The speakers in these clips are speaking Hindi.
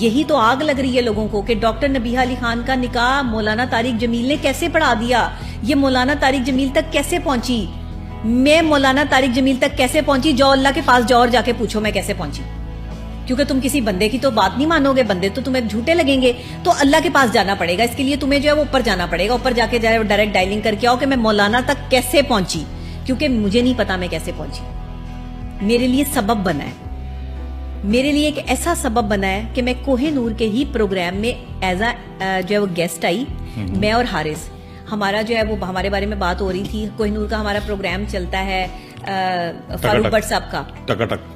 यही तो आग लग रही है लोगों को कि डॉक्टर नबीहा अली खान का निकाह मौलाना तारिक जमील ने कैसे पढ़ा दिया, ये मौलाना तारिक जमील तक कैसे पहुंची, मैं मौलाना तारिक जमील तक कैसे पहुंची, जाओ अल्लाह के पास जाओ और जाके पूछो मैं कैसे पहुंची। क्योंकि तुम किसी बंदे की तो बात नहीं मानोगे, बंदे तो तुम्हें झूठे लगेंगे, तो अल्लाह के पास जाना पड़ेगा। इसके लिए तुम्हें जो है वो ऊपर जाना पड़ेगा, ऊपर जाके डायरेक्ट डायलिंग करके आओ कि मैं मौलाना तक कैसे पहुंची, क्योंकि मुझे नहीं पता मैं कैसे पहुंची। मेरे लिए सबब बना है, मेरे लिए एक ऐसा सबब बना है कि मैं कोहिनूर के ही प्रोग्राम में एज जो है वो गेस्ट आई, मैं और हारिस, हमारा जो है वो हमारे बारे में बात हो रही थी। कोहिनूर का हमारा प्रोग्राम चलता है फारूक भट्ट साहब का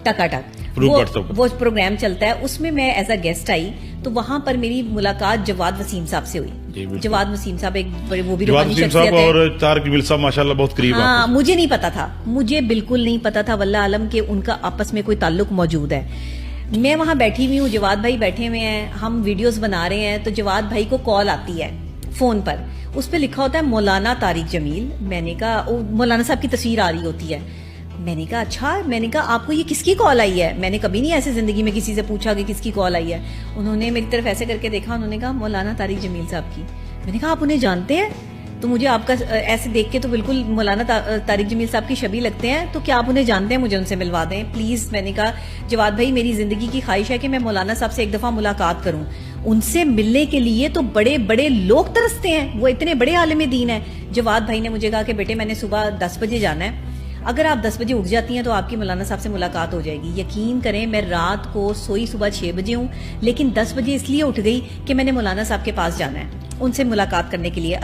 टकाटक वो प्रोग्राम चलता है, उसमें मैं एज अ गेस्ट आई, तो वहां पर मेरी मुलाकात जवाद वसीम साहब से हुई। जवाद वसीम साहब एक बड़े वो भी रूहानी शख्सियत है और तारिक जमील साहब माशाल्लाह बहुत करीब। हाँ, मुझे नहीं पता था, मुझे बिल्कुल नहीं पता था वल्लाह आलम के उनका आपस में कोई ताल्लुक मौजूद है। मैं वहां बैठी हुई हूँ, जवाद भाई बैठे हुए हैं, हम वीडियोस बना रहे हैं, तो जवाद भाई को कॉल आती है फोन पर, उस पर लिखा होता है मौलाना तारिक जमील। मैंने कहा मौलाना साहब की तस्वीर आ रही होती है। मैंने कहा अच्छा, मैंने कहा आपको ये किसकी कॉल आई है? मैंने कभी नहीं ऐसे जिंदगी में किसी से पूछा कि किसकी कॉल आई है। उन्होंने मेरी तरफ ऐसे करके देखा, उन्होंने कहा मौलाना तारिक जमील साहब की। मैंने कहा आप उन्हें जानते हैं? तो मुझे आपका ऐसे देख के तो बिल्कुल मौलाना तारिक जमील साहब की छवि लगते हैं, तो क्या आप उन्हें जानते हैं? मुझे उनसे मिलवा दें प्लीज। मैंने कहा जवाद भाई मेरी जिंदगी की ख्वाहिश है कि मैं मौलाना साहब से एक दफा मुलाकात करूं। उनसे मिलने के लिए तो बड़े बड़े लोग तरसते हैं, वो इतने बड़े आलिम दीन है। जवाद भाई ने मुझे कहा कि बेटे मैंने सुबह 10 बजे जाना है, अगर आप 10 बजे उठ जाती हैं तो आपकी मौलाना साहब से मुलाकात हो जाएगी। यकीन करें मैं रात को सोई सुबह 6 बजे हूँ, लेकिन 10 बजे इसलिए उठ गई कि मैंने मौलाना साहब के पास जाना है, उनसे मुलाकात करने के लिए।